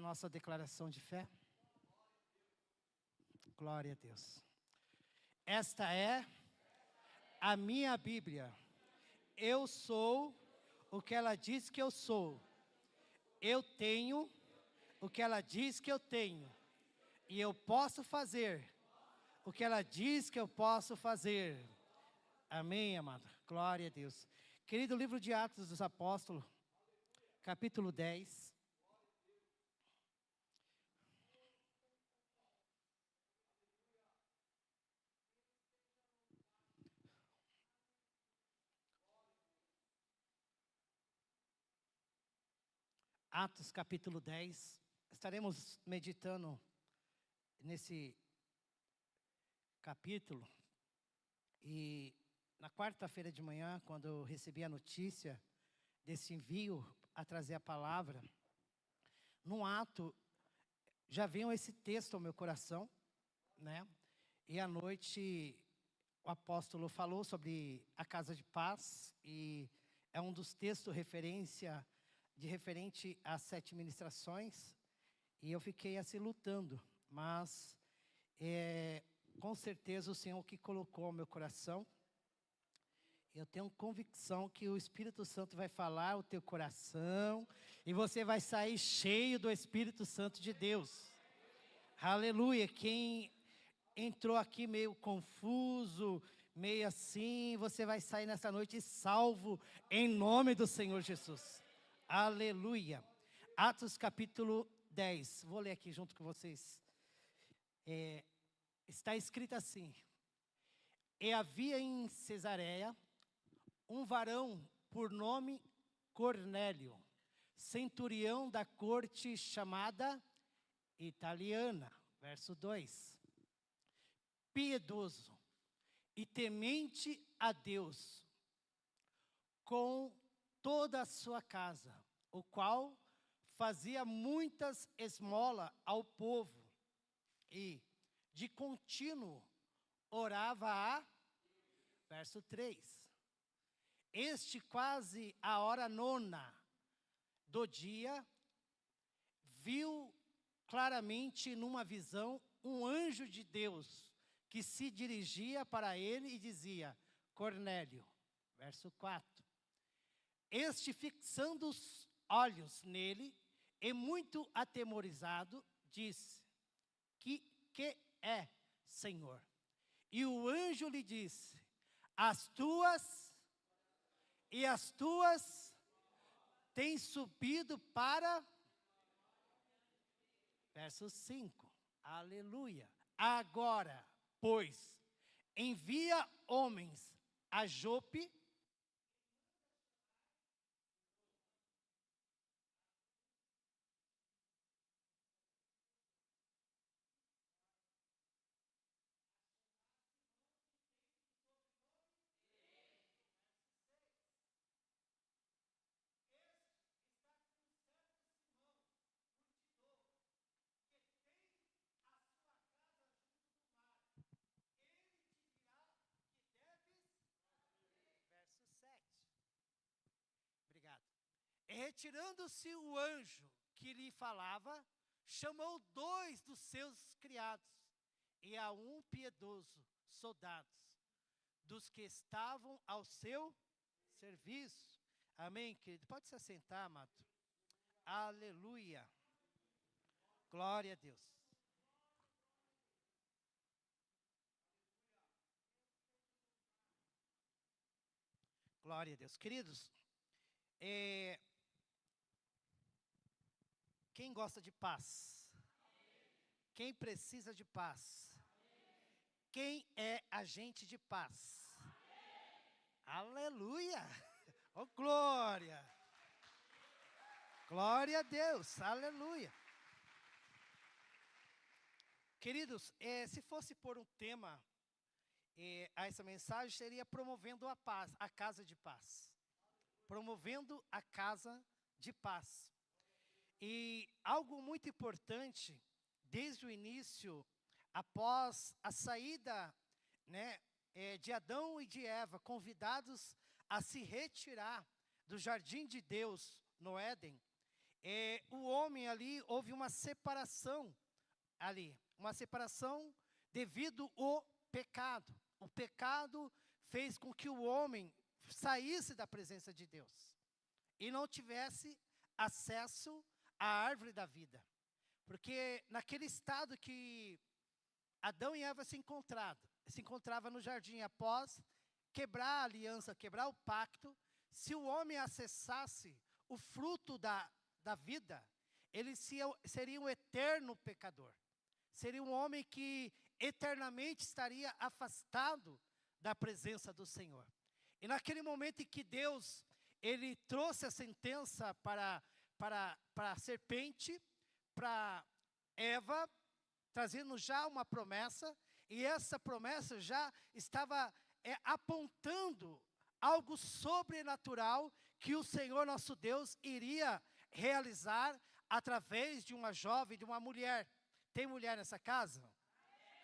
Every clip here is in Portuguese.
nossa declaração de fé? Glória a Deus. Esta é a minha Bíblia. Eu sou o que ela diz que eu sou. Eu tenho o que ela diz que eu tenho. E eu posso fazer o que ela diz que eu posso fazer. Amém, amado? Glória a Deus. Querido, livro de Atos dos Apóstolos, capítulo 10. Atos capítulo 10, estaremos meditando nesse capítulo. E na quarta-feira de manhã, quando eu recebi a notícia desse envio a trazer a palavra, num ato, já veio esse texto ao meu coração, né? E à noite o apóstolo falou sobre a casa de paz, e é um dos textos referente às 7 ministrações, e eu fiquei assim lutando, mas com certeza o Senhor que colocou ao meu coração. Eu tenho convicção que o Espírito Santo vai falar o teu coração, e você vai sair cheio do Espírito Santo de Deus. Aleluia. Quem entrou aqui meio confuso, meio assim, você vai sair nessa noite salvo em nome do Senhor Jesus. Aleluia. Atos capítulo 10. Vou ler aqui junto com vocês. Está escrito assim: E havia em Cesareia um varão por nome Cornélio, centurião da corte chamada italiana. Verso 2. Piedoso e temente a Deus com toda a sua casa, o qual fazia muitas esmolas ao povo e de contínuo orava a... Verso 3. Este quase a hora 9 do dia, viu claramente numa visão um anjo de Deus que se dirigia para ele e dizia: Cornélio. Verso 4. Este, fixando os olhos nele e muito atemorizado, disse: Que é, Senhor? E o anjo lhe disse: as tuas têm subido para... Verso 5. Aleluia. Agora, pois, envia homens a Jope, verso 7. Obrigado. E retirando-se o anjo que lhe falava, chamou 2 dos seus criados e a um piedoso soldado, dos que estavam ao seu serviço. Amém, querido? Pode se assentar, amado. Aleluia. Glória a Deus. Glória a Deus. Queridos, quem gosta de paz? Quem precisa de paz? Quem é agente de paz? Aleluia! Oh, glória! Glória a Deus, aleluia! Queridos, se fosse por um tema a essa mensagem, seria promovendo a paz, a casa de paz. Promovendo a casa de paz. E algo muito importante, desde o início, após a saída, né, de Adão e de Eva, convidados a se retirar do jardim de Deus no Éden, o homem ali, houve uma separação ali, uma separação devido ao pecado. O pecado fez com que o homem saísse da presença de Deus e não tivesse acesso à árvore da vida. Porque naquele estado que Adão e Eva se encontravam no jardim após quebrar a aliança, quebrar o pacto, se o homem acessasse o fruto da vida, ele seria um eterno pecador. Seria um homem que eternamente estaria afastado da presença do Senhor. E naquele momento em que Deus, ele trouxe a sentença para a serpente, para Eva, trazendo já uma promessa, e essa promessa já estava apontando algo sobrenatural que o Senhor nosso Deus iria realizar através de uma jovem, de uma mulher. Tem mulher nessa casa?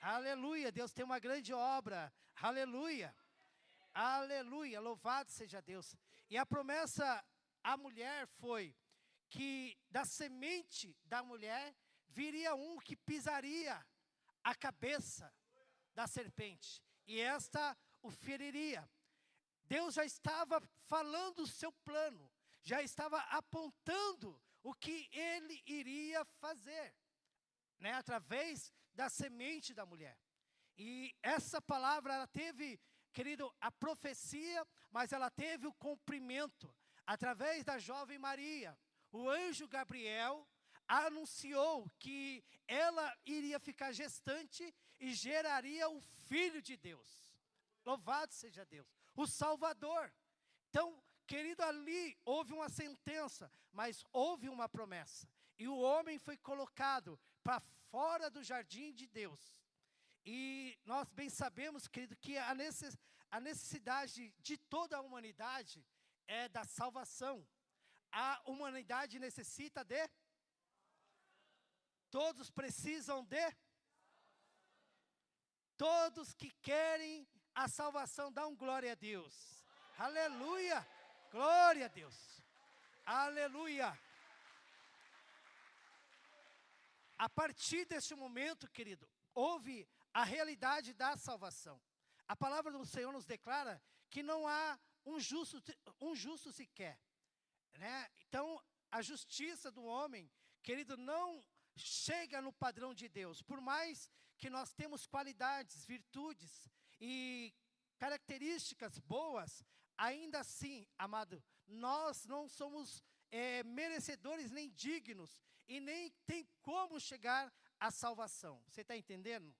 Aleluia, Deus tem uma grande obra, aleluia, aleluia, louvado seja Deus. E a promessa à mulher foi que da semente da mulher viria um que pisaria a cabeça da serpente, e esta o feriria. Deus já estava falando o seu plano, já estava apontando o que ele iria fazer, né, através da semente da mulher. E essa palavra, ela teve, querido, a profecia, mas ela teve o cumprimento através da jovem Maria. O anjo Gabriel anunciou que ela iria ficar gestante e geraria o Filho de Deus. Louvado seja Deus, o Salvador. Então, querido, ali houve uma sentença, mas houve uma promessa. E o homem foi colocado para fora do jardim de Deus. E nós bem sabemos, querido, que a necessidade de toda a humanidade é da salvação. A humanidade necessita de? Todos precisam de? Todos que querem a salvação, dão glória a Deus. Aleluia! Glória a Deus. Aleluia. A partir deste momento, querido, houve a realidade da salvação. A palavra do Senhor nos declara que não há um justo sequer, né? Então, a justiça do homem, querido, não chega no padrão de Deus. Por mais que nós temos qualidades, virtudes e características boas, ainda assim, amado, nós não somos merecedores nem dignos, e nem tem como chegar à salvação. Você está entendendo?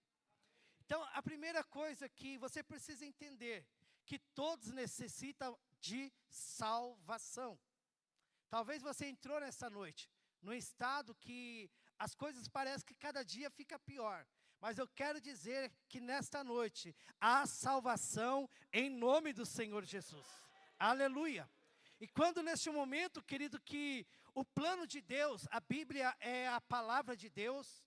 Então, a primeira coisa que você precisa entender, que todos necessitam de salvação. Talvez você entrou nessa noite, num estado que as coisas parecem que cada dia fica pior. Mas eu quero dizer que nesta noite, há salvação em nome do Senhor Jesus. Aleluia. E quando neste momento, querido, que o plano de Deus, a Bíblia é a palavra de Deus,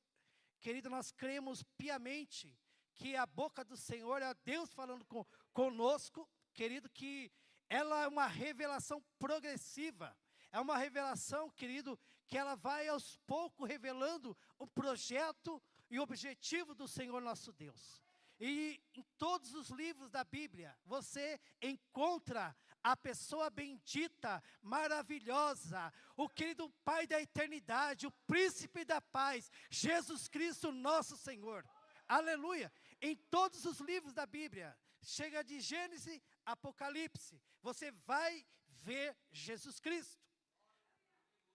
querido, nós cremos piamente que a boca do Senhor é Deus falando conosco, querido, que ela é uma revelação progressiva. É uma revelação, querido, que ela vai aos poucos revelando o projeto e o objetivo do Senhor nosso Deus. E em todos os livros da Bíblia, você encontra a pessoa bendita, maravilhosa, o querido Pai da eternidade, o príncipe da paz, Jesus Cristo nosso Senhor. Aleluia! Em todos os livros da Bíblia, chega de Gênesis, Apocalipse, você vai ver Jesus Cristo.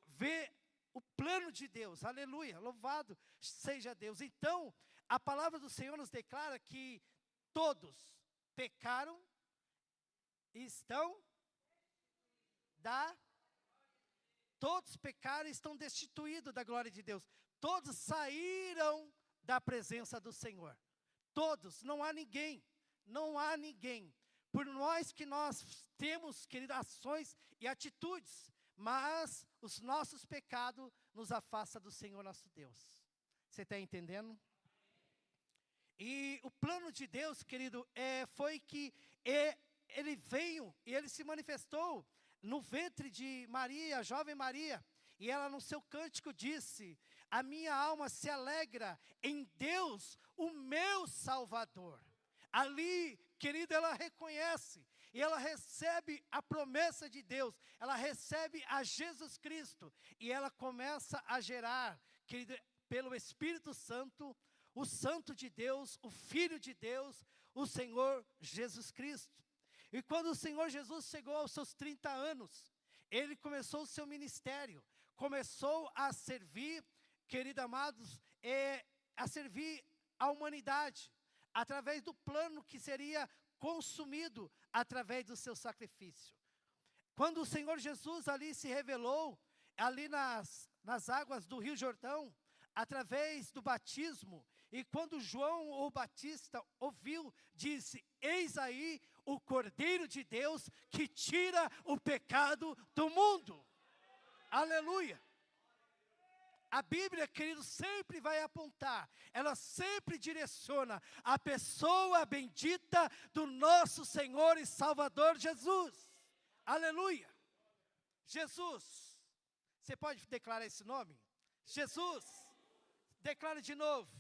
Ver o plano de Deus, aleluia, louvado seja Deus. Então, a palavra do Senhor nos declara que todos pecaram e todos pecaram e estão destituídos da glória de Deus. Todos saíram da presença do Senhor. Todos, não há ninguém, não há ninguém. Por nós que nós temos, querido, ações e atitudes, mas os nossos pecados nos afastam do Senhor nosso Deus. Você está entendendo? E o plano de Deus, querido, foi que ele veio e ele se manifestou no ventre de Maria, a jovem Maria. E ela no seu cântico disse: a minha alma se alegra em Deus, o meu Salvador. Ali, querido, ela reconhece e ela recebe a promessa de Deus, ela recebe a Jesus Cristo, e ela começa a gerar, querido, pelo Espírito Santo, o Santo de Deus, o Filho de Deus, o Senhor Jesus Cristo. E quando o Senhor Jesus chegou aos seus 30 anos, ele começou o seu ministério, começou a servir, queridos amados, a servir a humanidade, através do plano que seria consumido através do seu sacrifício. Quando o Senhor Jesus ali se revelou, ali nas águas do Rio Jordão, através do batismo, e quando João o Batista ouviu, disse: eis aí o Cordeiro de Deus que tira o pecado do mundo. Aleluia! A Bíblia, querido, sempre vai apontar, ela sempre direciona a pessoa bendita do nosso Senhor e Salvador Jesus. Aleluia! Jesus. Você pode declarar esse nome? Jesus. Declare de novo.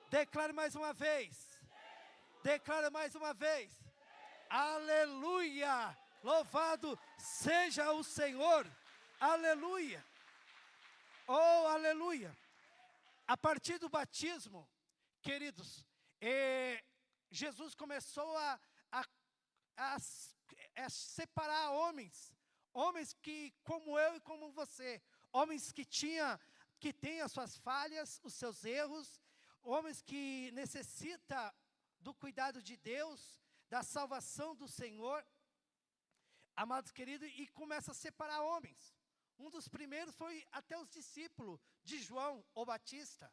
Declare mais uma vez. Declare mais uma vez. Aleluia! Louvado seja o Senhor. Aleluia! Oh, aleluia! A partir do batismo, queridos, Jesus começou a separar homens que, como eu e como você, homens que têm as suas falhas, os seus erros, homens que necessitam do cuidado de Deus, da salvação do Senhor, amados queridos, e começa a separar homens. Um dos primeiros foi até os discípulos de João o Batista.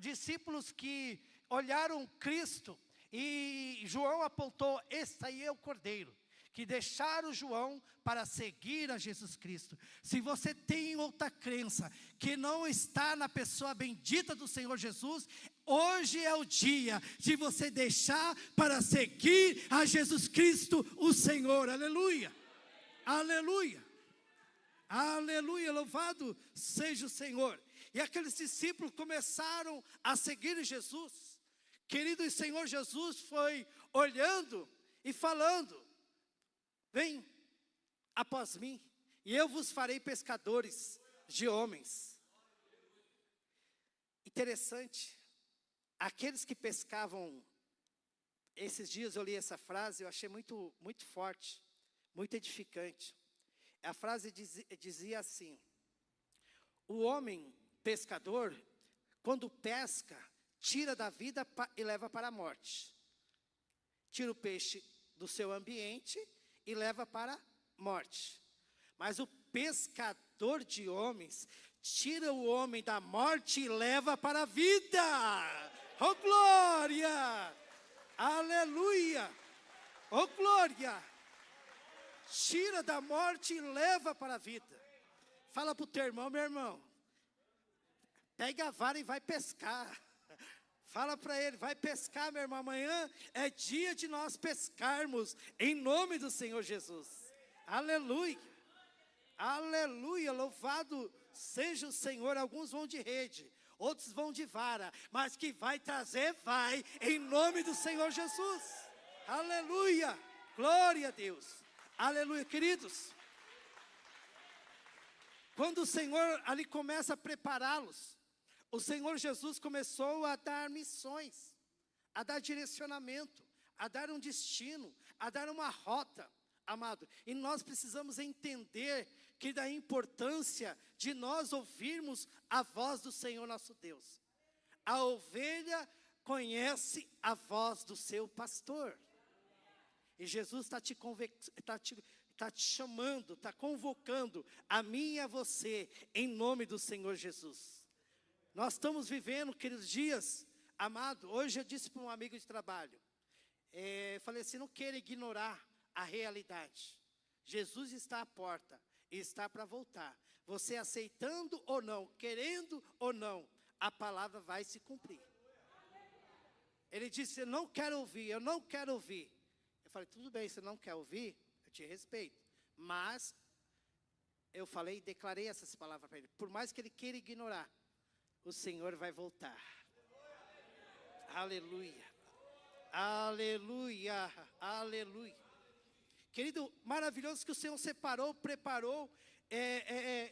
Discípulos que olharam Cristo e João apontou: esse aí é o Cordeiro, que deixaram João para seguir a Jesus Cristo. Se você tem outra crença, que não está na pessoa bendita do Senhor Jesus, hoje é o dia de você deixar para seguir a Jesus Cristo, o Senhor. Aleluia! Aleluia! Aleluia, louvado seja o Senhor. E aqueles discípulos começaram a seguir Jesus. Querido, o Senhor Jesus foi olhando e falando: vem após mim, e eu vos farei pescadores de homens. Interessante, aqueles que pescavam, esses dias eu li essa frase, eu achei muito, muito forte, muito edificante. A frase dizia assim: o homem pescador, quando pesca, tira da vida e leva para a morte. Tira o peixe do seu ambiente e leva para a morte. Mas o pescador de homens tira o homem da morte e leva para a vida. Oh, glória! Aleluia! Oh, glória! Tira da morte e leva para a vida. Fala para o teu irmão: meu irmão, pega a vara e vai pescar. Fala para ele: vai pescar, meu irmão. Amanhã é dia de nós pescarmos, em nome do Senhor Jesus. Aleluia! Aleluia! Louvado seja o Senhor. Alguns vão de rede, outros vão de vara, mas que vai trazer, vai, em nome do Senhor Jesus. Aleluia! Glória a Deus. Aleluia, queridos. Quando o Senhor ali começa a prepará-los, o Senhor Jesus começou a dar missões, a dar direcionamento, a dar um destino, a dar uma rota, amado. E nós precisamos entender que da importância de nós ouvirmos a voz do Senhor nosso Deus. A ovelha conhece a voz do seu pastor. E Jesus está te chamando, está convocando a mim e a você, em nome do Senhor Jesus. Nós estamos vivendo, queridos, dias, amado. Hoje eu disse para um amigo de trabalho, falei assim: não queira ignorar a realidade. Jesus está à porta e está para voltar. Você aceitando ou não, querendo ou não, a palavra vai se cumprir. Ele disse: eu não quero ouvir, eu não quero ouvir. Eu falei: tudo bem, você não quer ouvir? Eu te respeito. Mas eu falei, declarei essas palavras para ele. Por mais que ele queira ignorar, o Senhor vai voltar. Aleluia. Aleluia. Aleluia. Querido, maravilhoso que o Senhor separou, preparou,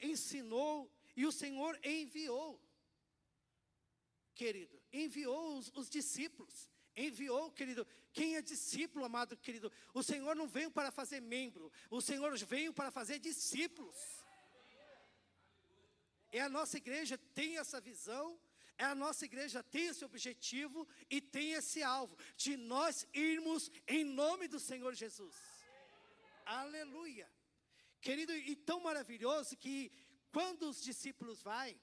ensinou e o Senhor enviou. Querido, enviou os discípulos. Enviou, querido. Quem é discípulo, amado querido? O Senhor não veio para fazer membro. O Senhor veio para fazer discípulos. E a nossa igreja tem essa visão. A nossa igreja tem esse objetivo e tem esse alvo de nós irmos em nome do Senhor Jesus. Aleluia. Querido, e tão maravilhoso que quando os discípulos vão,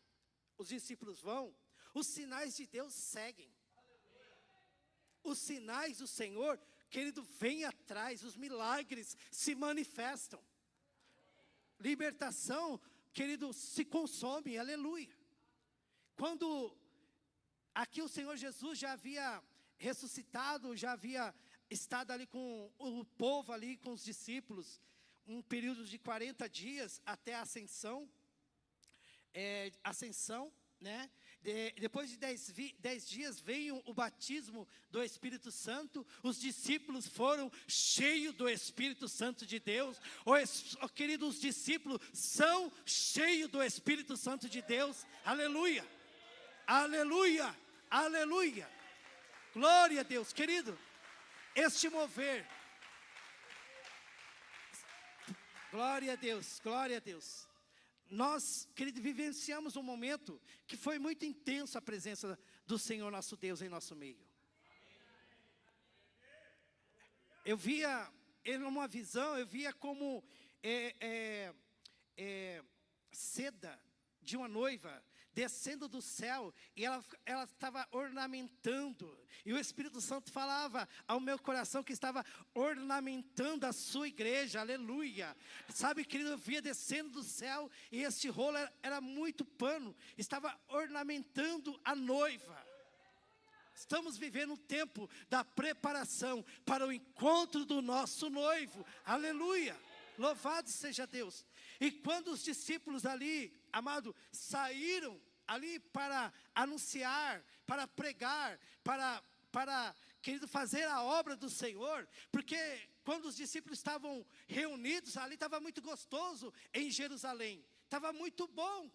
os sinais de Deus seguem. Os sinais do Senhor, querido, vêm atrás, os milagres se manifestam. Libertação, querido, se consome, aleluia. Quando aqui o Senhor Jesus já havia ressuscitado, já havia estado ali com o povo, ali com os discípulos, um período de 40 dias até a ascensão, né? Depois de 10 dias veio o batismo do Espírito Santo. Os discípulos foram cheios do Espírito Santo de Deus. Queridos, os discípulos são cheios do Espírito Santo de Deus. Aleluia, aleluia, aleluia. Glória a Deus, querido. Este mover, glória a Deus, glória a Deus. Nós, querido, vivenciamos um momento que foi muito intenso a presença do Senhor nosso Deus em nosso meio. Eu via, em uma visão, eu via como seda de uma noiva descendo do céu, e ela estava ornamentando, e o Espírito Santo falava ao meu coração que estava ornamentando a sua igreja, aleluia. Sabe, querido, eu via descendo do céu, e esse rolo era muito pano, estava ornamentando a noiva. Estamos vivendo um tempo da preparação para o encontro do nosso noivo, aleluia. Louvado seja Deus. E quando os discípulos ali, amado, saíram ali para anunciar, para pregar, para, querido, fazer a obra do Senhor, porque quando os discípulos estavam reunidos ali, estava muito gostoso em Jerusalém, estava muito bom.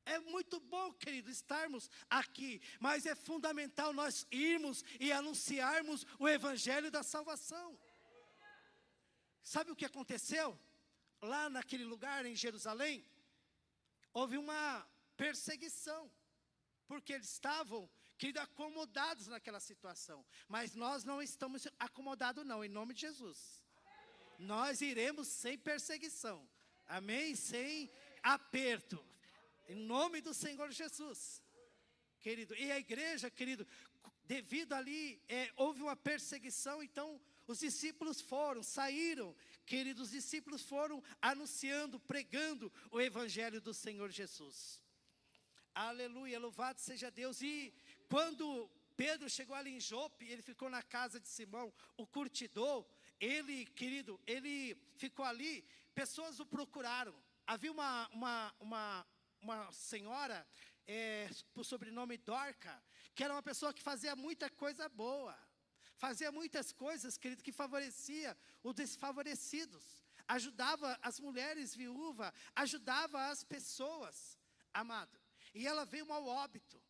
É muito bom, querido, estarmos aqui, mas é fundamental nós irmos e anunciarmos o evangelho da salvação. Sabe o que aconteceu? Lá naquele lugar em Jerusalém, houve uma perseguição, porque eles estavam, querido, acomodados naquela situação. Mas nós não estamos acomodados não, em nome de Jesus. Nós iremos sem perseguição, amém? Sem aperto, em nome do Senhor Jesus, querido. E a igreja, querido, devido ali, houve uma perseguição, então os discípulos saíram, queridos, os discípulos foram anunciando, pregando o evangelho do Senhor Jesus. Aleluia, louvado seja Deus. E quando Pedro chegou ali em Jope, ele ficou na casa de Simão, o curtidor, ele, querido, ele ficou ali, pessoas o procuraram. Havia uma senhora, por sobrenome Dorca, que era uma pessoa que fazia muita coisa boa. Fazia muitas coisas, querido, que favorecia os desfavorecidos. Ajudava as mulheres viúvas, ajudava as pessoas, amado. E ela veio ao óbito.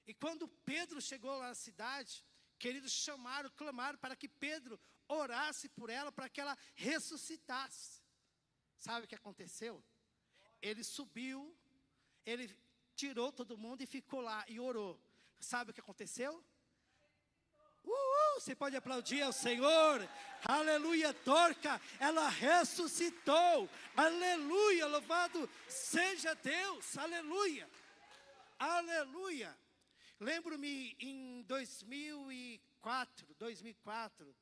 E quando Pedro chegou lá na cidade, queridos, clamaram para que Pedro orasse por ela, para que ela ressuscitasse. Sabe o que aconteceu? Ele subiu, ele tirou todo mundo e ficou lá e orou. Sabe o que aconteceu? Você pode aplaudir ao Senhor. Aleluia, Dorca, ela ressuscitou. Aleluia, louvado seja Deus. Aleluia, aleluia. Lembro-me em 2004,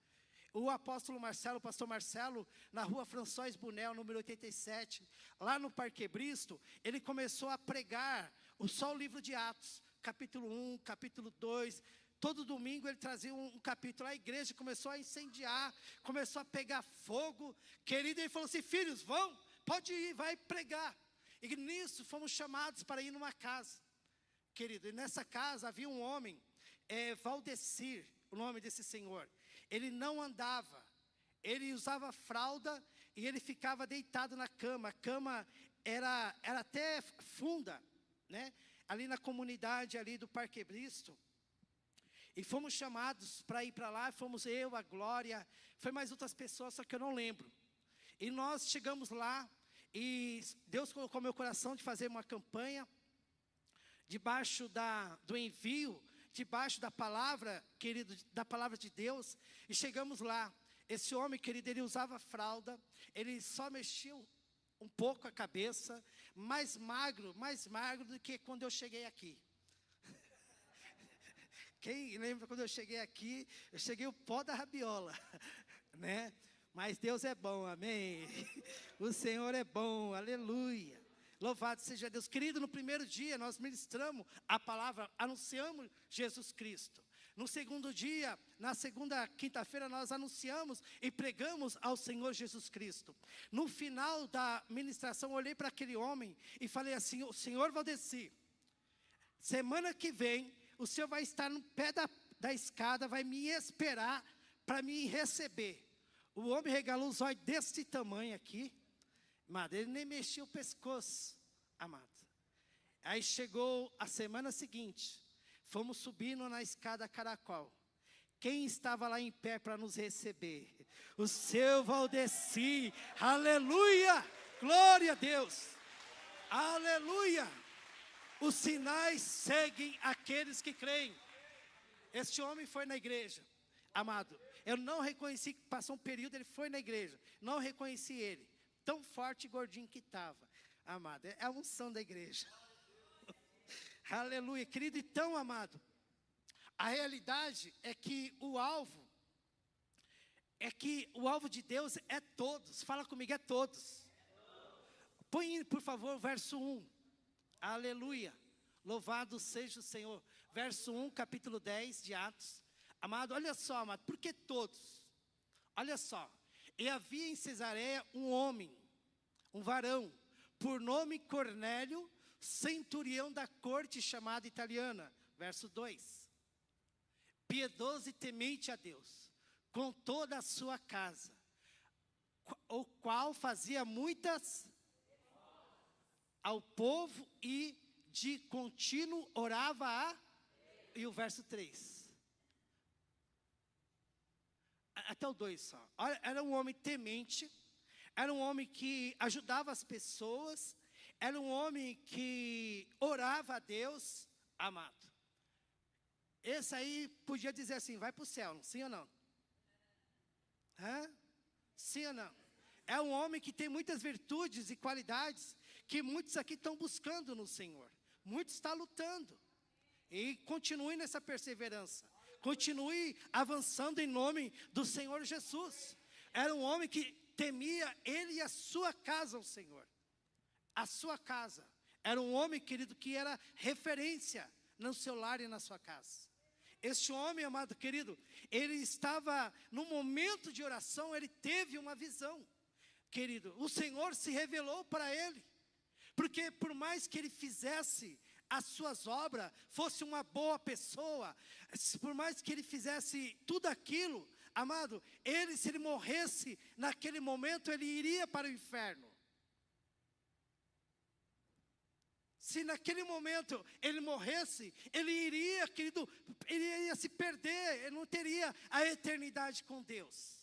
o apóstolo Marcelo, o pastor Marcelo, na rua François Bunel, número 87, lá no Parque Bristo, ele começou a pregar só o livro de Atos, capítulo 1, capítulo 2, todo domingo ele trazia um capítulo, a igreja começou a incendiar, começou a pegar fogo, querido, ele falou assim, filhos, pode ir, vai pregar. E nisso fomos chamados para ir numa casa, querido. E nessa casa havia um homem, Valdecir, o nome desse senhor. Ele não andava, ele usava fralda e ele ficava deitado na cama. A cama era até funda, né? Ali na comunidade ali do Parque Bristo. E fomos chamados para ir para lá. Fomos eu, a Glória, foi mais outras pessoas, só que eu não lembro. E nós chegamos lá e Deus colocou no meu coração de fazer uma campanha debaixo do envio, debaixo da palavra, querido, da palavra de Deus. E chegamos lá. Esse homem, querido, ele usava fralda, ele só mexia um pouco a cabeça, mais magro do que quando eu cheguei aqui. Quem lembra quando eu cheguei aqui? Eu cheguei o pó da rabiola, né? Mas Deus é bom, amém? O Senhor é bom, aleluia. Louvado seja Deus. Querido, no primeiro dia nós ministramos a palavra, anunciamos Jesus Cristo. No segundo dia, na segunda quinta-feira, nós anunciamos e pregamos ao Senhor Jesus Cristo. No final da ministração, eu olhei para aquele homem e falei assim: o Senhor Valdecir, semana que vem, o Senhor vai estar no pé da escada, vai me esperar para me receber. O homem regalou os olhos desse tamanho aqui, amado, ele nem mexia o pescoço, amado. Aí chegou a semana seguinte, fomos subindo na escada Caracol. Quem estava lá em pé para nos receber? O seu Valdecir, aleluia, glória a Deus, aleluia. Os sinais seguem aqueles que creem. Este homem foi na igreja, amado. Eu não reconheci, passou um período, ele foi na igreja. Não reconheci ele, tão forte e gordinho que estava, amado. É a unção da igreja. Aleluia, querido. Então, amado, a realidade é que o alvo de Deus é todos. Fala comigo, é todos. Põe, por favor, o verso 1. Aleluia, louvado seja o Senhor. Verso 1, capítulo 10 de Atos. Amado, olha só, amado, por que todos? Olha só, e havia em Cesareia um homem, um varão, por nome Cornélio, centurião da corte chamada italiana. Verso 2. Piedoso e temente a Deus, com toda a sua casa, o qual fazia muitas ao povo e de contínuo orava e o verso 3. Até o 2 só. Olha, era um homem temente, era um homem que ajudava as pessoas, era um homem que orava a Deus, amado. Esse aí podia dizer assim, vai para o céu, sim ou não? Sim ou não? É um homem que tem muitas virtudes e qualidades que muitos aqui estão buscando no Senhor. Muitos estão lutando. E continue nessa perseverança. Continue avançando em nome do Senhor Jesus. Era um homem que temia ele e a sua casa ao Senhor. A sua casa. Era um homem, querido, que era referência no seu lar e na sua casa. Este homem, amado querido, ele estava no momento de oração, ele teve uma visão. Querido, o Senhor se revelou para ele. Porque por mais que ele fizesse as suas obras, fosse uma boa pessoa, por mais que ele fizesse tudo aquilo, amado, ele, se ele morresse naquele momento, ele iria para o inferno. Se naquele momento ele morresse, ele iria, querido, ele iria se perder, ele não teria a eternidade com Deus.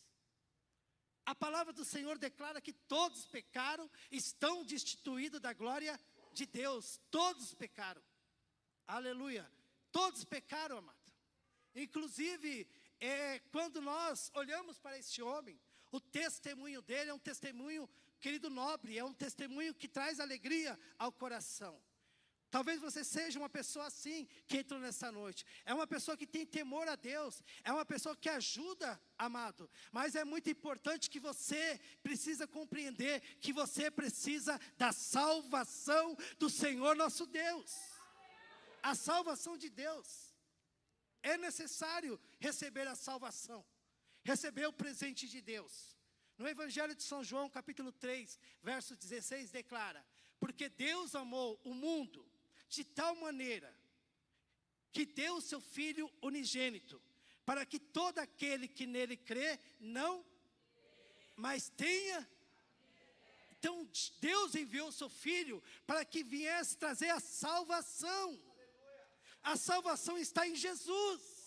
A palavra do Senhor declara que todos pecaram, estão destituídos da glória de Deus. Todos pecaram. Aleluia. Todos pecaram, amado. Inclusive, quando nós olhamos para este homem, o testemunho dele é um testemunho, querido, nobre. É um testemunho que traz alegria ao coração. Talvez você seja uma pessoa assim, que entrou nessa noite. É uma pessoa que tem temor a Deus. É uma pessoa que ajuda, amado. Mas é muito importante que você precisa compreender que você precisa da salvação do Senhor nosso Deus. A salvação de Deus. É necessário receber a salvação. Receber o presente de Deus. No Evangelho de São João, capítulo 3, verso 16, declara: porque Deus amou o mundo de tal maneira que deu o seu Filho unigênito, para que todo aquele que nele crê, não, mas tenha. Então Deus enviou o seu Filho para que viesse trazer a salvação. A salvação está em Jesus.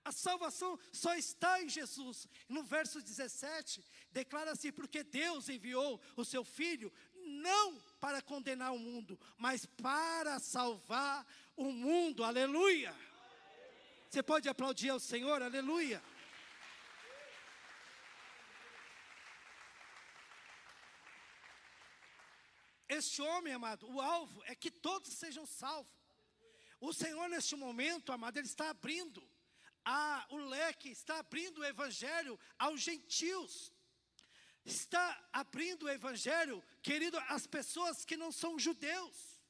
A salvação só está em Jesus. No verso 17, declara assim: porque Deus enviou o seu Filho, não para condenar o mundo, mas para salvar o mundo. Aleluia. Você pode aplaudir ao Senhor, aleluia. Este homem, amado, o alvo é que todos sejam salvos. O Senhor neste momento, amado, Ele está abrindo o leque, está abrindo o Evangelho aos gentios. Está abrindo o Evangelho, querido, às pessoas que não são judeus.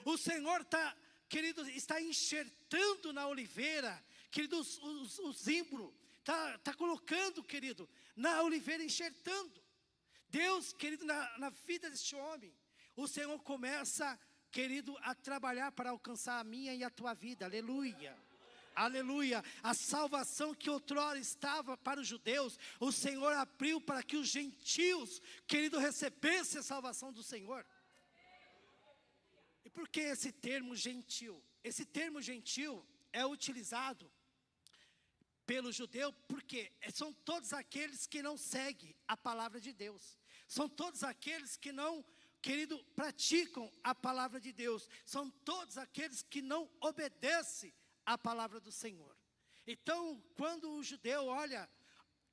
O Senhor está, querido, está enxertando na oliveira, querido, o zimbro. Está colocando, querido, na oliveira, enxertando. Deus, querido, na vida deste homem, o Senhor começa, querido, a trabalhar para alcançar a minha e a tua vida. Aleluia. Aleluia. A salvação que outrora estava para os judeus, o Senhor abriu para que os gentios, querido, recebessem a salvação do Senhor. E por que esse termo gentil? Esse termo gentil é utilizado pelo judeu porque são todos aqueles que não seguem a palavra de Deus. São todos aqueles que não, querido, praticam a palavra de Deus. São todos aqueles que não obedecem a palavra do Senhor. Então, quando o judeu olha,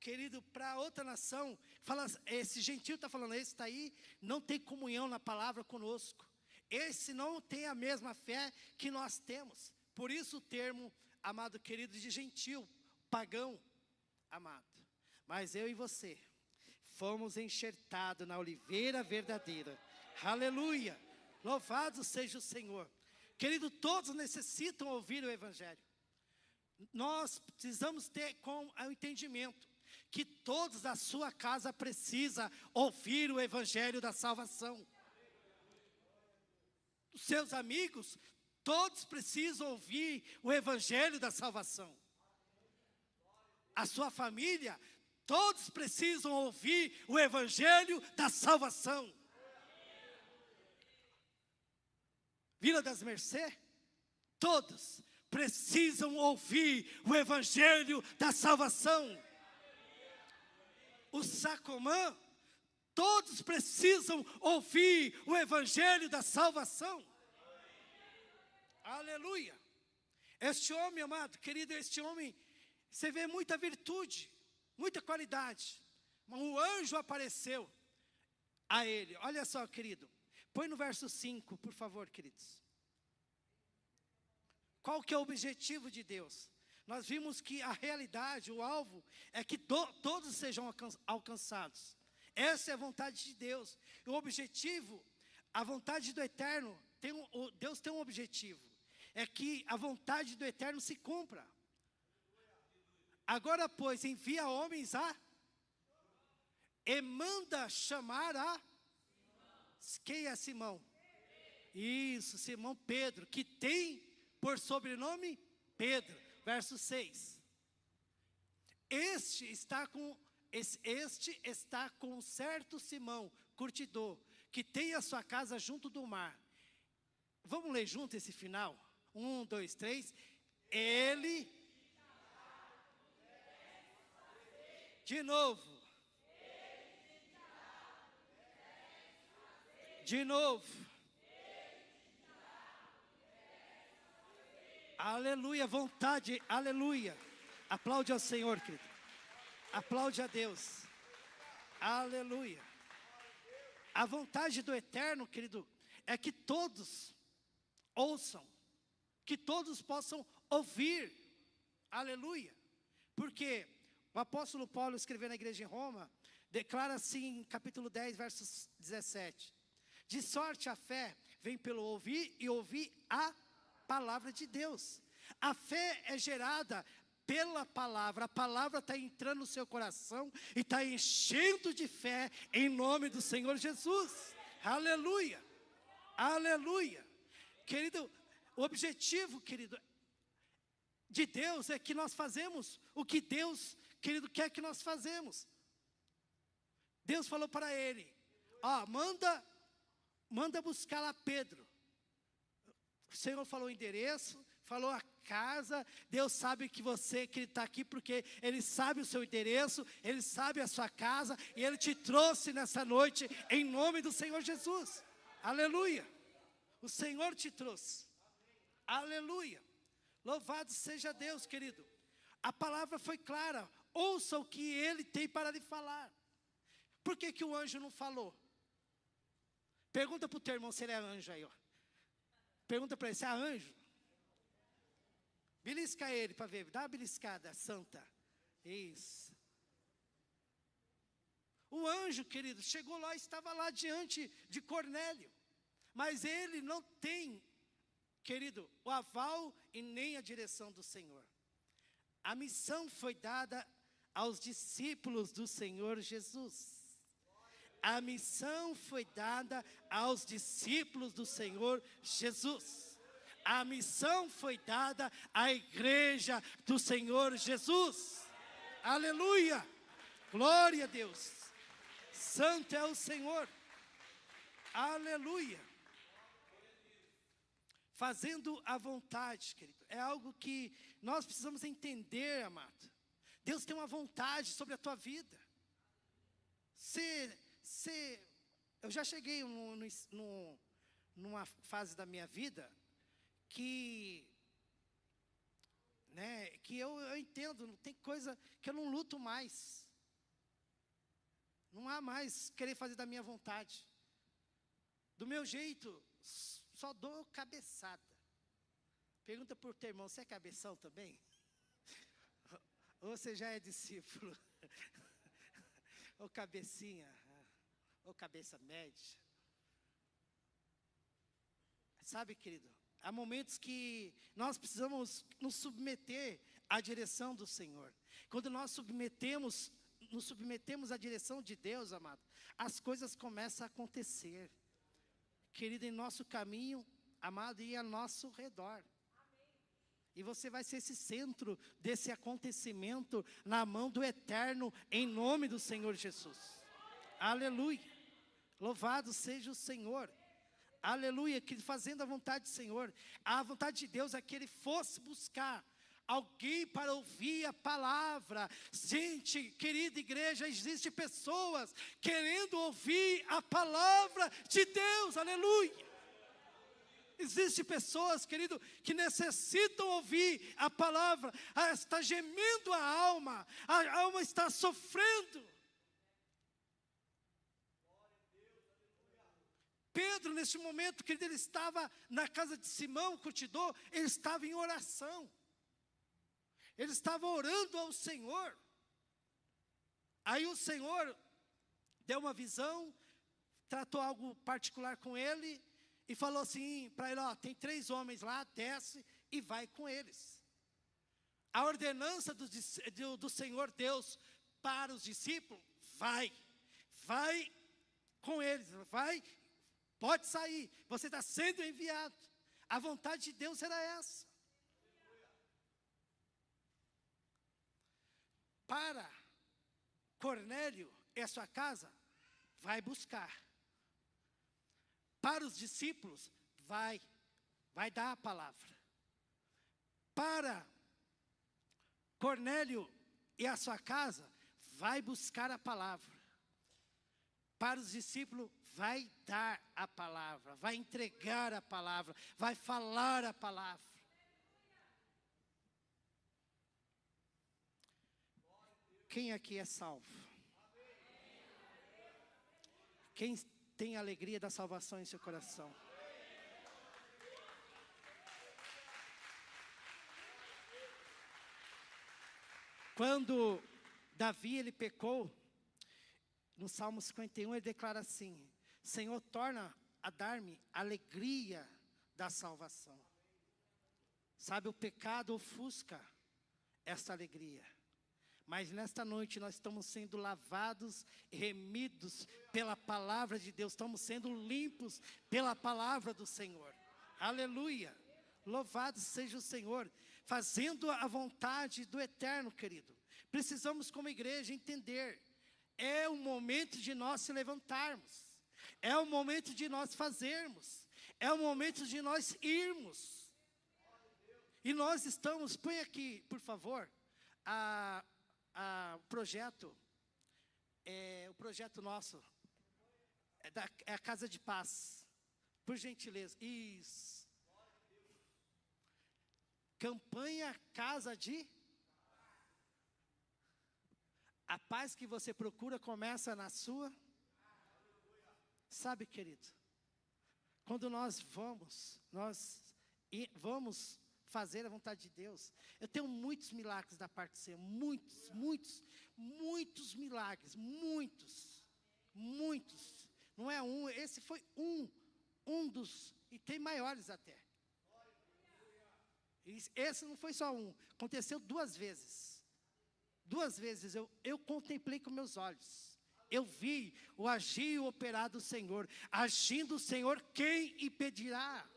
querido, para outra nação, fala, esse gentio está falando, esse está aí, não tem comunhão na palavra conosco. Esse não tem a mesma fé que nós temos. Por isso o termo, amado querido, de gentil, pagão, amado. Mas eu e você fomos enxertados na oliveira verdadeira. Aleluia. Louvado seja o Senhor. Querido, todos necessitam ouvir o Evangelho. Nós precisamos ter com o entendimento que todos da sua casa precisam ouvir o Evangelho da salvação. Os seus amigos, todos precisam ouvir o Evangelho da salvação. A sua família, todos precisam ouvir o Evangelho da salvação. Vila das Mercês, todos precisam ouvir o Evangelho da salvação. O Sacomã, todos precisam ouvir o Evangelho da salvação. Aleluia. Este homem, amado, querido, este homem, você vê muita virtude, muita qualidade. Mas o anjo apareceu a ele. Olha só, querido. Põe no verso 5, por favor, queridos. Qual que é o objetivo de Deus? Nós vimos que a realidade, o alvo, é que todos sejam alcançados. Essa é a vontade de Deus. O objetivo, a vontade do Eterno, Deus tem um objetivo. É que a vontade do Eterno se cumpra. Agora, pois, envia homens e manda chamar quem é Simão? Isso, Simão Pedro, que tem por sobrenome Pedro. Verso 6. Este está com um certo Simão, curtidor, que tem a sua casa junto do mar. Vamos ler junto esse final? 1, 2, 3. Ele. De novo. De novo. Aleluia, vontade, aleluia. Aplaude ao Senhor, querido. Aplaude a Deus. Aleluia. A vontade do Eterno, querido, é que todos ouçam, que todos possam ouvir. Aleluia. Porque o apóstolo Paulo, escrevendo na igreja em Roma, declara assim, capítulo 10, versos 17. De sorte a fé vem pelo ouvir e ouvir a palavra de Deus. A fé é gerada pela palavra. A palavra está entrando no seu coração e está enchendo de fé em nome do Senhor Jesus. Aleluia, aleluia. Querido, o objetivo, querido, de Deus é que nós fazemos o que Deus, querido, quer que nós fazemos. Deus falou para ele, ó, manda buscar lá Pedro. O Senhor falou o endereço, falou a casa. Deus sabe que ele está aqui porque Ele sabe o seu endereço, Ele sabe a sua casa, e Ele te trouxe nessa noite em nome do Senhor Jesus. Aleluia. O Senhor te trouxe. Aleluia. Louvado seja Deus, querido. A palavra foi clara. Ouça o que Ele tem para lhe falar. Por que o anjo não falou? Pergunta para o teu irmão se ele é anjo aí, ó. Pergunta para ele se é anjo. Belisca ele para ver. Dá uma beliscada santa. Isso. O anjo, querido, chegou lá, estava lá diante de Cornélio. Mas ele não tem, querido, o aval e nem a direção do Senhor. A missão foi dada aos discípulos do Senhor Jesus. A missão foi dada aos discípulos do Senhor Jesus. A missão foi dada à igreja do Senhor Jesus. Aleluia! Glória a Deus! Santo é o Senhor. Aleluia! Fazendo a vontade, querido, é algo que nós precisamos entender, amado. Deus tem uma vontade sobre a tua vida. Eu já cheguei numa fase da minha vida que eu entendo, tem coisa que eu não luto mais. Não há mais querer fazer da minha vontade. Do meu jeito, só dou cabeçada. Pergunta para o teu irmão, você é cabeção também? Ou você já é discípulo? Ou cabecinha? Ou cabeça média? Sabe, querido, há momentos que nós precisamos nos submeter à direção do Senhor. Quando nós nos submetemos à direção de Deus, amado, as coisas começam a acontecer. Querido, em nosso caminho, amado, e a nosso redor. E você vai ser esse centro desse acontecimento na mão do Eterno, em nome do Senhor Jesus. Aleluia. Louvado seja o Senhor. Aleluia. Que fazendo a vontade do Senhor, a vontade de Deus é que Ele fosse buscar alguém para ouvir a palavra. Gente, querida igreja, existem pessoas querendo ouvir a palavra de Deus. Aleluia. Existem pessoas, querido, que necessitam ouvir a palavra. Está gemendo a alma está sofrendo. Pedro, nesse momento, querido, ele estava na casa de Simão, curtidor, ele estava em oração. Ele estava orando ao Senhor. Aí o Senhor deu uma visão, tratou algo particular com ele, e falou assim para ele, ó, tem 3 homens lá, desce e vai com eles. A ordenança do Senhor Deus para os discípulos, vai com eles, pode sair, você está sendo enviado. A vontade de Deus era essa. Para Cornélio e a sua casa, vai buscar. Para os discípulos, vai dar a palavra. Para Cornélio e a sua casa, vai buscar a palavra. Para os discípulos, vai dar a palavra, vai entregar a palavra, vai falar a palavra. Quem aqui é salvo? Quem tem a alegria da salvação em seu coração? Quando Davi ele pecou, no Salmo 51 ele declara assim: Senhor, torna a dar-me alegria da salvação. Sabe, o pecado ofusca essa alegria. Mas nesta noite nós estamos sendo lavados e remidos pela palavra de Deus. Estamos sendo limpos pela palavra do Senhor. Aleluia. Louvado seja o Senhor. Fazendo a vontade do Eterno, querido. Precisamos como igreja entender. É o momento de nós se levantarmos. É o momento de nós fazermos. É o momento de nós irmos. E nós estamos, põe aqui, por favor, o projeto nosso, é a Casa de Paz, por gentileza, isso, campanha Casa de, a paz que você procura começa na sua, sabe, querido, quando nós vamos fazer a vontade de Deus. Eu tenho muitos milagres da parte do Senhor, muitos milagres, muitos. Não é um, esse foi um dos, e tem maiores até. Esse não foi só um, aconteceu 2 vezes. 2 vezes eu contemplei com meus olhos. Eu vi o agir e o operar do Senhor. Agindo o Senhor, quem impedirá?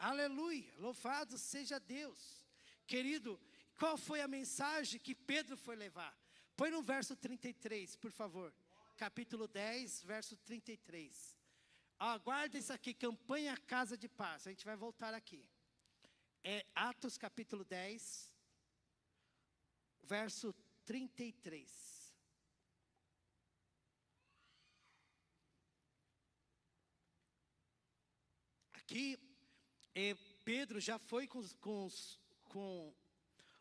Aleluia, louvado seja Deus. Querido, qual foi a mensagem que Pedro foi levar? Põe no verso 33, por favor. Capítulo 10, verso 33. Aguarda isso aqui, campanha Casa de Paz. A gente vai voltar aqui. É Atos capítulo 10, verso 33. Aqui, Pedro já foi com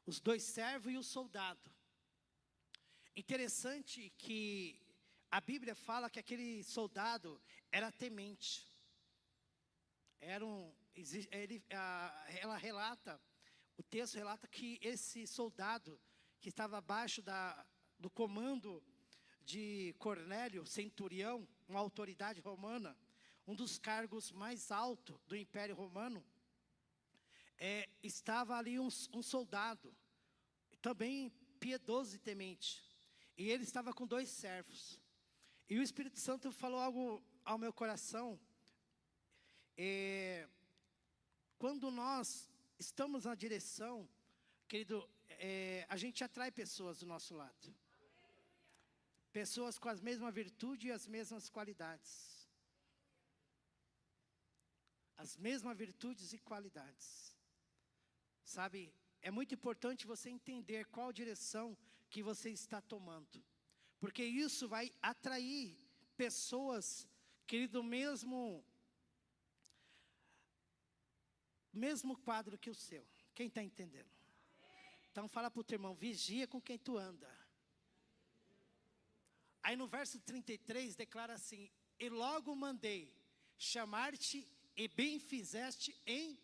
os 2 servos e o soldado. Interessante que a Bíblia fala que aquele soldado era temente. Ela relata, o texto relata que esse soldado que estava abaixo do comando de Cornélio, centurião, uma autoridade romana, um dos cargos mais altos do Império Romano, estava ali um soldado, também piedoso e temente, e ele estava com 2 servos, e o Espírito Santo falou algo ao meu coração. Quando nós estamos na direção, querido, a gente atrai pessoas do nosso lado, pessoas com as mesmas virtudes e as mesmas qualidades. As mesmas virtudes e qualidades. Sabe, é muito importante você entender qual direção que você está tomando. Porque isso vai atrair pessoas, querido, mesmo quadro que o seu. Quem está entendendo? Então fala para o teu irmão, vigia com quem tu anda. Aí no verso 33 declara assim, e logo mandei chamar-te e bem fizeste em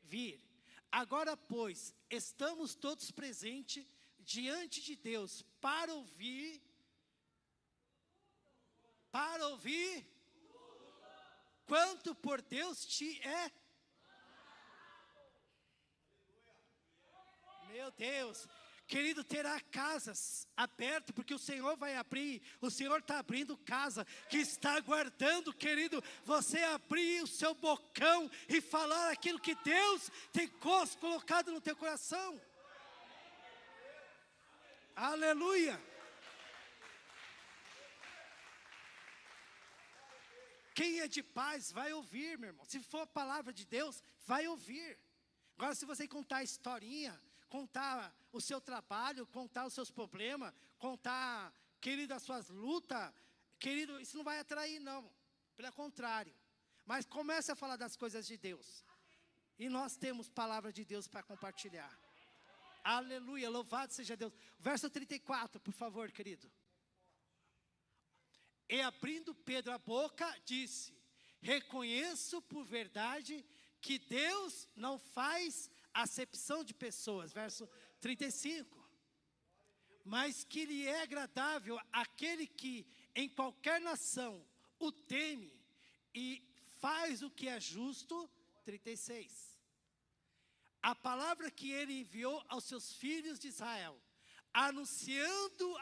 vir. Agora, pois, estamos todos presentes diante de Deus para ouvir quanto por Deus te é. Meu Deus. Querido, terá casas abertas, porque o Senhor vai abrir, o Senhor está abrindo casa, que está aguardando, querido, você abrir o seu bocão e falar aquilo que Deus tem colocado no teu coração. Aleluia. Quem é de paz vai ouvir, meu irmão. Se for a palavra de Deus, vai ouvir. Agora, se você contar a historinha, contar o seu trabalho, contar os seus problemas, contar, querido, as suas lutas, querido, isso não vai atrair, não. Pelo contrário. Mas comece a falar das coisas de Deus. E nós temos palavra de Deus para compartilhar. Aleluia, louvado seja Deus. Verso 34, por favor, querido. E abrindo Pedro a boca, disse, reconheço por verdade que Deus não faz acepção de pessoas, verso 35. Mas que lhe é agradável aquele que em qualquer nação o teme e faz o que é justo, 36. a palavra que ele enviou aos seus filhos de Israel, anunciando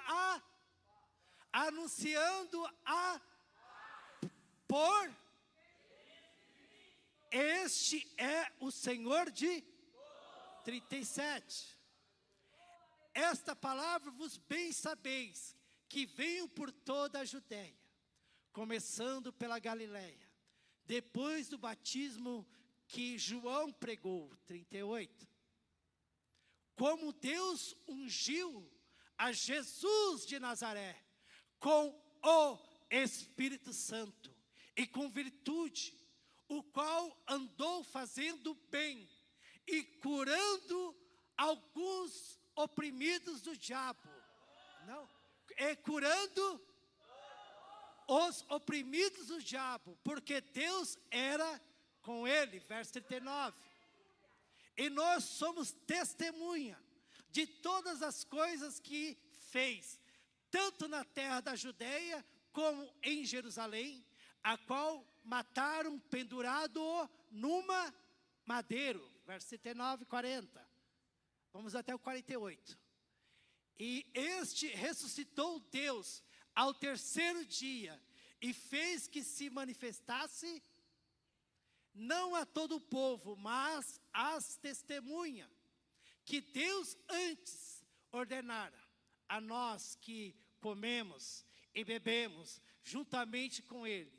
por este é o Senhor de 37. Esta palavra vos bem sabeis, que venho por toda a Judéia, começando pela Galiléia, depois do batismo que João pregou, 38. Como Deus ungiu a Jesus de Nazaré, com o Espírito Santo, e com virtude, o qual andou fazendo bem, e curando alguns oprimidos do diabo. Não, é curando os oprimidos do diabo, porque Deus era com ele, verso 39. E nós somos testemunha de todas as coisas que fez, tanto na terra da Judeia, como em Jerusalém, a qual mataram pendurado numa madeiro, verso 39 e 40. Vamos até o 48. E este ressuscitou Deus ao terceiro dia, e fez que se manifestasse, não a todo o povo, mas às testemunhas, que Deus antes ordenara a nós que comemos e bebemos juntamente com ele,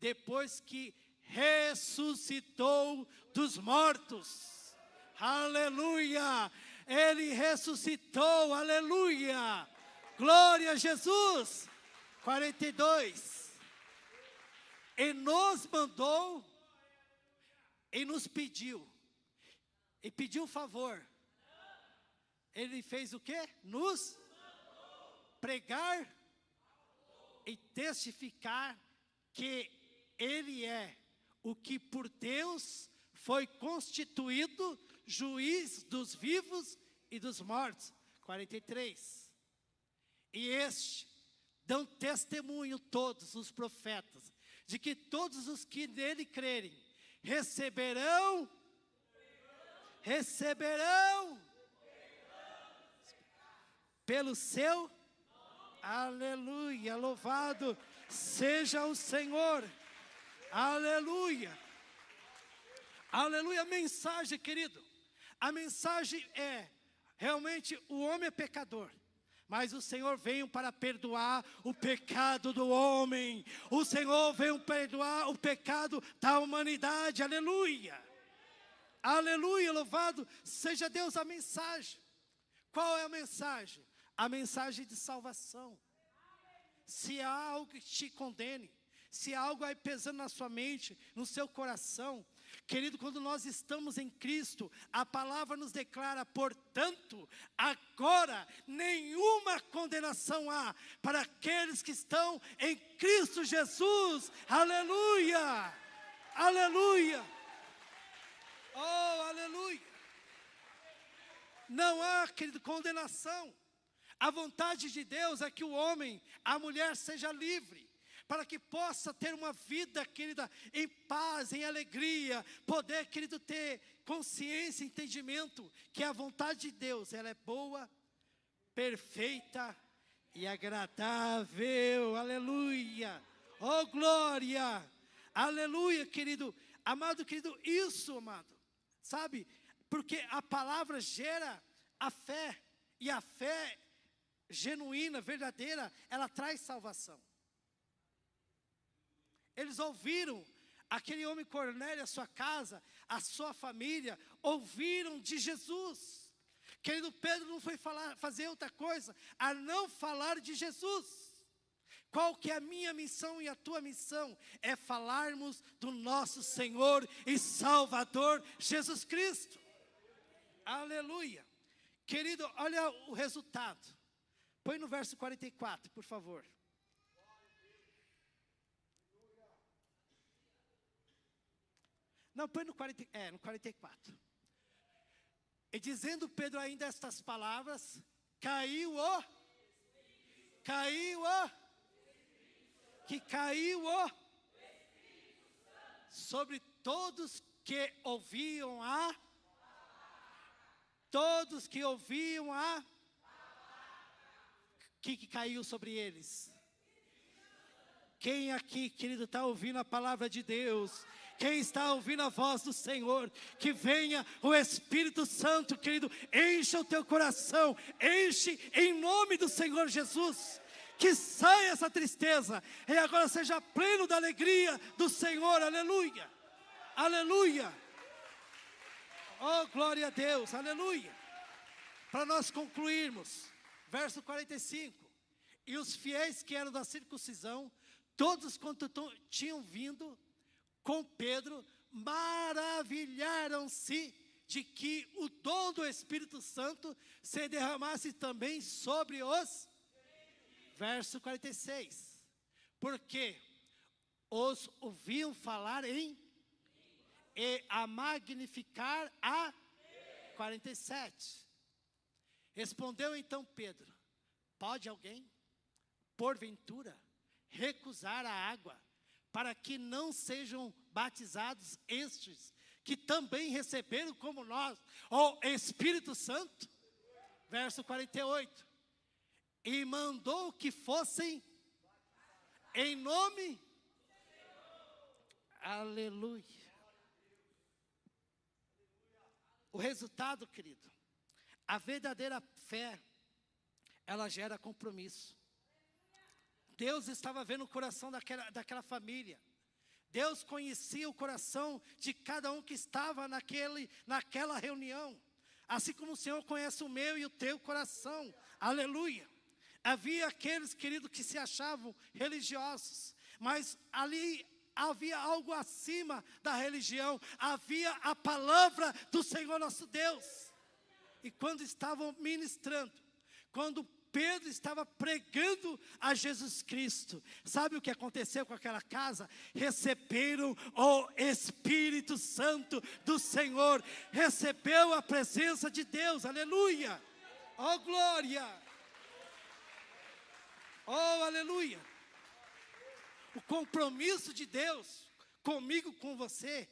depois que ressuscitou dos mortos. Aleluia! Ele ressuscitou, aleluia! Glória a Jesus! 42. E nos mandou, e nos pediu, e pediu favor. Ele fez o quê? Nos pregar e testificar que ele é o que por Deus foi constituído juiz dos vivos e dos mortos. 43. E este dão testemunho todos os profetas, de que todos os que nele crerem, receberão, pelo seu, aleluia, louvado seja o Senhor, aleluia, aleluia. A mensagem, querido, a mensagem é, realmente o homem é pecador, mas o Senhor veio para perdoar o pecado do homem. O Senhor veio perdoar o pecado da humanidade. Aleluia. Aleluia, louvado seja Deus. A mensagem. Qual é a mensagem? A mensagem de salvação. Se há algo que te condene, se há algo aí pesando na sua mente, no seu coração, querido, quando nós estamos em Cristo, a palavra nos declara, portanto, agora nenhuma condenação há para aqueles que estão em Cristo Jesus. Aleluia! Aleluia! Oh, aleluia! Não há, querido, condenação. A vontade de Deus é que o homem, a mulher seja livre, para que possa ter uma vida, querida, em paz, em alegria, poder, querido, ter consciência, entendimento, que a vontade de Deus, ela é boa, perfeita e agradável. Aleluia! Oh, glória! Aleluia, querido, amado, querido, isso, amado, sabe, porque a palavra gera a fé, e a fé genuína, verdadeira, ela traz salvação. Eles ouviram, aquele homem Cornélio, a sua casa, a sua família, ouviram de Jesus. Querido, Pedro não foi fazer outra coisa, a não falar de Jesus. Qual que é a minha missão e a tua missão? É falarmos do nosso Senhor e Salvador, Jesus Cristo. Aleluia. Querido, olha o resultado. Põe no verso 44, por favor. Não, põe no 44. E dizendo Pedro ainda estas palavras, caiu sobre todos que ouviam Todos que ouviam o que caiu sobre eles? Quem aqui, querido, está ouvindo a palavra de Deus? Quem está ouvindo a voz do Senhor? Que venha o Espírito Santo, querido, encha o teu coração, enche em nome do Senhor Jesus. Que saia essa tristeza e agora seja pleno da alegria do Senhor, aleluia, aleluia. Oh, glória a Deus, aleluia. Para nós concluirmos, verso 45. E os fiéis que eram da circuncisão, todos quanto tinham vindo com Pedro, maravilharam-se de que o dom do Espírito Santo se derramasse também sobre os... Verso 46. Porque os ouviam falar em... e a magnificar a... 47. Respondeu então Pedro: pode alguém, porventura, recusar a água, para que não sejam batizados estes, que também receberam como nós o Espírito Santo? Verso 48. E mandou que fossem em nome... Aleluia. O resultado, querido, a verdadeira fé, ela gera compromisso. Deus estava vendo o coração daquela família. Deus conhecia o coração de cada um que estava naquela reunião. Assim como o Senhor conhece o meu e o teu coração. Aleluia. Havia aqueles, queridos, que se achavam religiosos. Mas ali havia algo acima da religião. Havia a palavra do Senhor nosso Deus. E quando estavam ministrando, quando Pedro estava pregando a Jesus Cristo, sabe o que aconteceu com aquela casa? Receberam o Espírito Santo do Senhor, recebeu a presença de Deus, aleluia, oh glória, oh aleluia. O compromisso de Deus comigo, com você,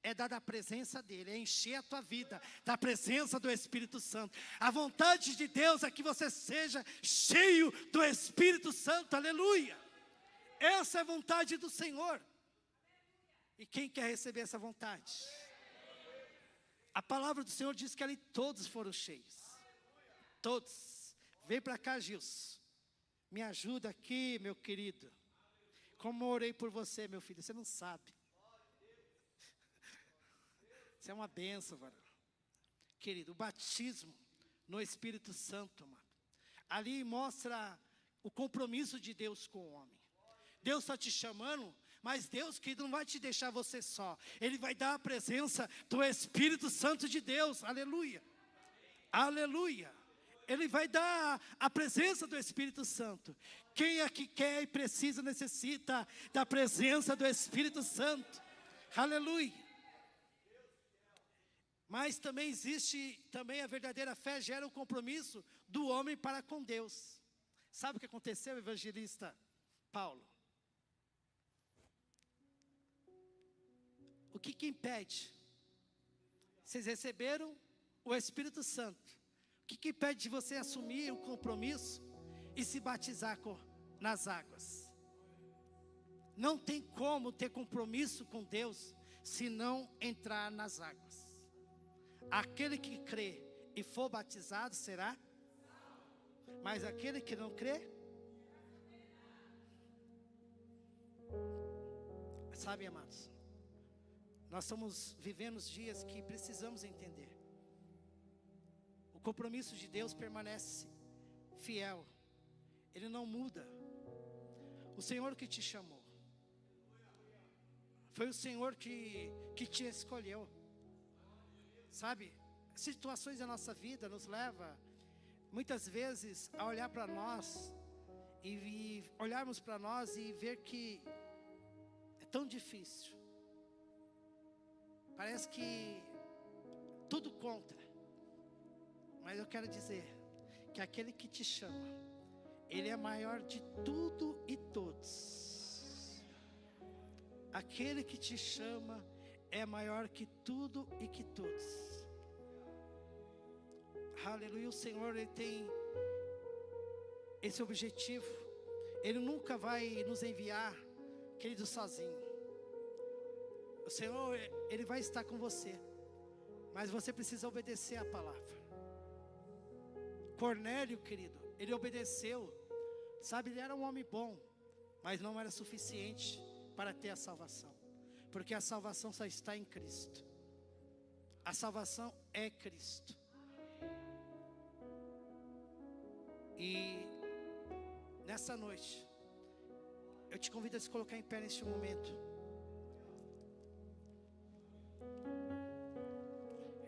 é dar da presença dEle, é encher a tua vida da presença do Espírito Santo. A vontade de Deus é que você seja cheio do Espírito Santo, aleluia. Essa é a vontade do Senhor. E quem quer receber essa vontade? A palavra do Senhor diz que ali todos foram cheios. Todos. Vem para cá, Gilson. Me ajuda aqui, meu querido. Como eu orei por você, meu filho, você não sabe. Isso é uma bênção, varão. Querido, o batismo no Espírito Santo, amado, ali mostra o compromisso de Deus com o homem. Deus está te chamando, mas Deus, querido, não vai te deixar você só. Ele vai dar a presença do Espírito Santo de Deus, aleluia, aleluia. Ele vai dar a presença do Espírito Santo. Quem aqui quer e precisa, necessita da presença do Espírito Santo, aleluia. Mas também existe, também a verdadeira fé gera o compromisso do homem para com Deus. Sabe o que aconteceu, evangelista Paulo? O que impede? Vocês receberam o Espírito Santo. O que impede de você assumir o compromisso e se batizar nas águas? Não tem como ter compromisso com Deus se não entrar nas águas. Aquele que crê e for batizado será, mas aquele que não crê, sabe, amados, nós estamos vivendo os dias que precisamos entender. O compromisso de Deus permanece fiel, Ele não muda. O Senhor que te chamou, foi o Senhor que te escolheu. Sabe, situações da nossa vida nos leva muitas vezes a olhar para nós e olharmos para nós e ver que é tão difícil. Parece que tudo contra. Mas eu quero dizer que aquele que te chama, Ele é maior de tudo e todos. Aquele que te chama é maior que tudo e que todos. Aleluia. O Senhor, Ele tem esse objetivo. Ele nunca vai nos enviar, querido, sozinho. O Senhor, Ele vai estar com você, mas você precisa obedecer a palavra. Cornélio, querido, ele obedeceu. Sabe, ele era um homem bom, mas não era suficiente para ter a salvação, porque a salvação só está em Cristo. A salvação é Cristo. E nessa noite, eu te convido a se colocar em pé neste momento.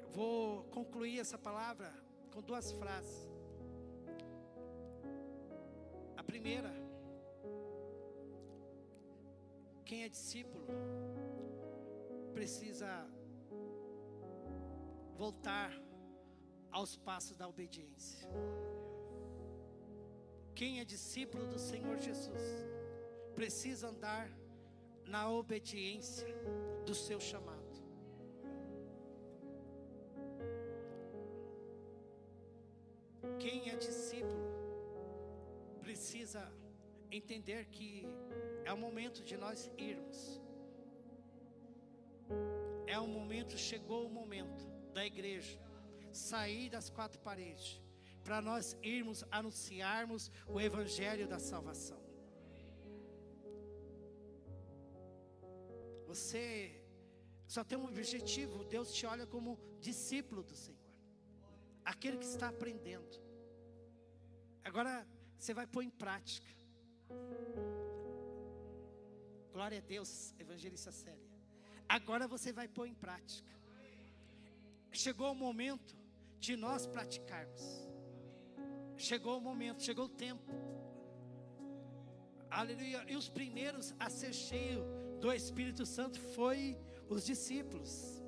Eu vou concluir essa palavra com 2 frases. A primeira: quem é discípulo precisa voltar aos passos da obediência. Quem é discípulo do Senhor Jesus precisa andar na obediência do seu chamado. Quem é discípulo precisa entender que é o momento de nós irmos. É o momento, chegou o momento da igreja sair das 4 paredes, para nós irmos anunciarmos o evangelho da salvação. Você só tem um objetivo: Deus te olha como discípulo do Senhor, aquele que está aprendendo. Agora você vai pôr em prática. Glória a Deus, evangelista Célia. Agora você vai pôr em prática. Chegou o momento de nós praticarmos. Chegou o momento, chegou o tempo. Aleluia. E os primeiros a ser cheios do Espírito Santo foi os discípulos.